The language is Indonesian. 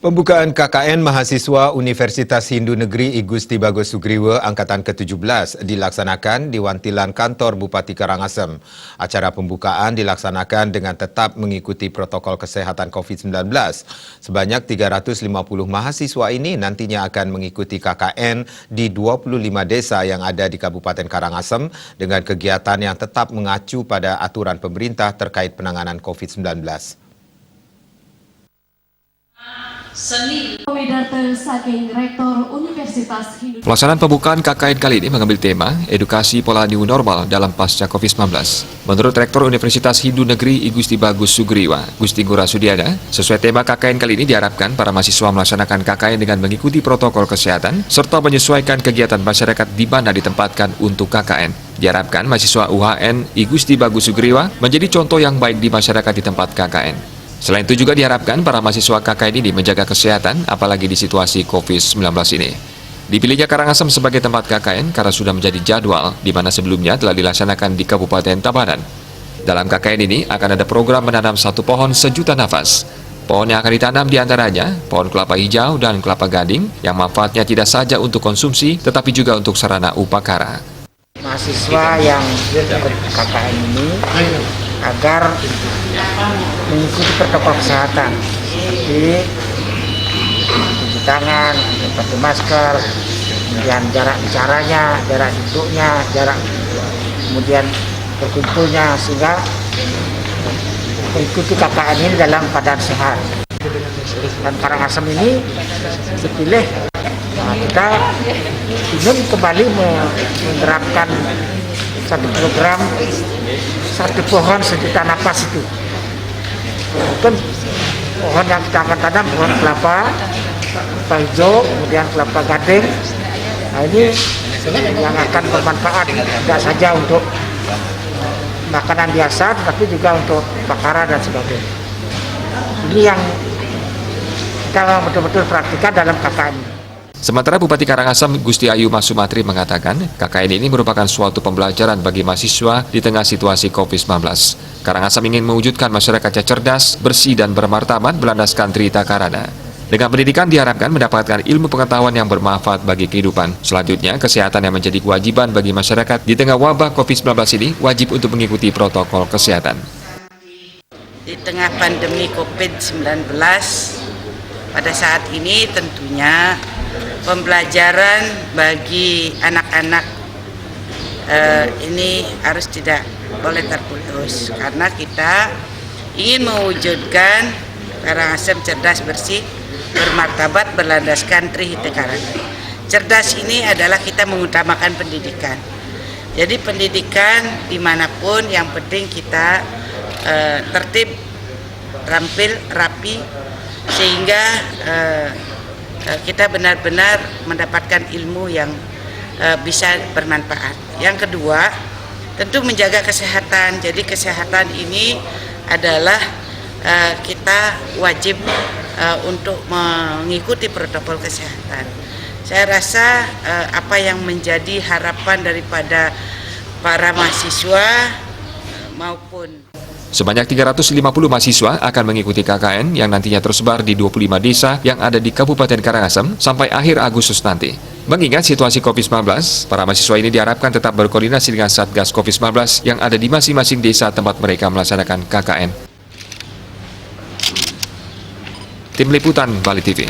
Pembukaan KKN Mahasiswa Universitas Hindu Negeri I Gusti Bagus Sugriwa Angkatan ke-17 dilaksanakan di Wantilan Kantor Bupati Karangasem. Acara pembukaan dilaksanakan dengan tetap mengikuti protokol kesehatan COVID-19. Sebanyak 350 mahasiswa ini nantinya akan mengikuti KKN di 25 desa yang ada di Kabupaten Karangasem dengan kegiatan yang tetap mengacu pada aturan pemerintah terkait penanganan COVID-19. Pelaksanaan pembukaan KKN kali ini mengambil tema edukasi pola new normal dalam pasca COVID-19. Menurut Rektor Universitas Hindu Negeri I Gusti Bagus Sugriwa, Gusti Ngurah Sudiana, sesuai tema KKN kali ini diharapkan para mahasiswa melaksanakan KKN dengan mengikuti protokol kesehatan serta menyesuaikan kegiatan masyarakat di mana ditempatkan untuk KKN. Diharapkan mahasiswa UHN I Gusti Bagus Sugriwa menjadi contoh yang baik di masyarakat di tempat KKN. Selain itu juga diharapkan para mahasiswa KKN ini menjaga kesehatan, apalagi di situasi COVID-19 ini. Dipilihnya Karangasem sebagai tempat KKN karena sudah menjadi jadwal, di mana sebelumnya telah dilaksanakan di Kabupaten Tabanan. Dalam KKN ini akan ada program menanam 1 pohon sejuta nafas. Pohon yang akan ditanam diantaranya pohon kelapa hijau dan kelapa gading, yang manfaatnya tidak saja untuk konsumsi, tetapi juga untuk sarana upakara. Mahasiswa yang ikut KKN ini agar mengikuti protokol kesehatan seperti cuci tangan, pakai masker, kemudian jarak bicaranya, jarak duduknya, jarak kemudian berkumpulnya, sehingga mengikuti KKN ini dalam keadaan sehat. Dan Karangasem ini dipilih, kita ingin kembali menerapkan satu program 1 pohon sejuta napas itu. Mungkin pohon yang kita akan tanam pohon kelapa hijau, kemudian kelapa gading. Nah, ini yang akan bermanfaat tidak saja untuk makanan biasa, tapi juga untuk bakara dan sebagainya. Ini yang kita betul-betul praktikkan dalam KKN ini. Sementara Bupati Karangasem Gusti Ayu Mas Sumatri mengatakan KKN ini merupakan suatu pembelajaran bagi mahasiswa di tengah situasi COVID-19. Karangasem ingin mewujudkan masyarakat yang cerdas, bersih dan bermartabat berlandaskan Trita Karana. Dengan pendidikan diharapkan mendapatkan ilmu pengetahuan yang bermanfaat bagi kehidupan. Selanjutnya, kesehatan yang menjadi kewajiban bagi masyarakat di tengah wabah COVID-19 ini wajib untuk mengikuti protokol kesehatan. Di tengah pandemi COVID-19, pada saat ini tentunya pembelajaran bagi anak-anak ini harus tidak boleh terputus, karena kita ingin mewujudkan Karangasem cerdas, bersih, bermartabat, berlandaskan Trihita Karana. Cerdas ini adalah kita mengutamakan pendidikan. Jadi pendidikan dimanapun yang penting kita tertib, rampil, rapi, sehingga kita benar-benar mendapatkan ilmu yang bisa bermanfaat. Yang kedua, tentu menjaga kesehatan. Jadi kesehatan ini adalah kita wajib untuk mengikuti protokol kesehatan. Saya rasa apa yang menjadi harapan daripada para mahasiswa maupun Sebanyak 350 mahasiswa akan mengikuti KKN yang nantinya tersebar di 25 desa yang ada di Kabupaten Karangasem sampai akhir Agustus nanti. Mengingat situasi COVID-19, para mahasiswa ini diharapkan tetap berkoordinasi dengan Satgas COVID-19 yang ada di masing-masing desa tempat mereka melaksanakan KKN. Tim Liputan Bali TV.